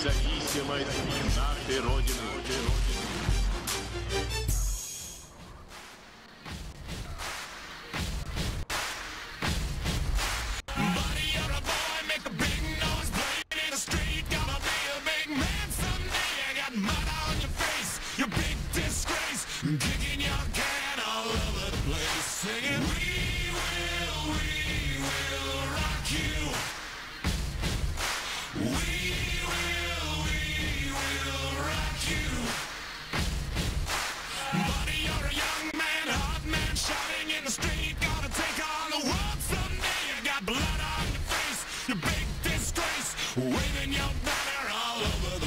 независимой нашей Родины. Kicking your can all over the place, singing, we will rock you. We will rock you. Buddy, you're a young man, hot man, shouting in the street, gonna take on the world someday. You got blood on your face, you big disgrace, waving your banner all over the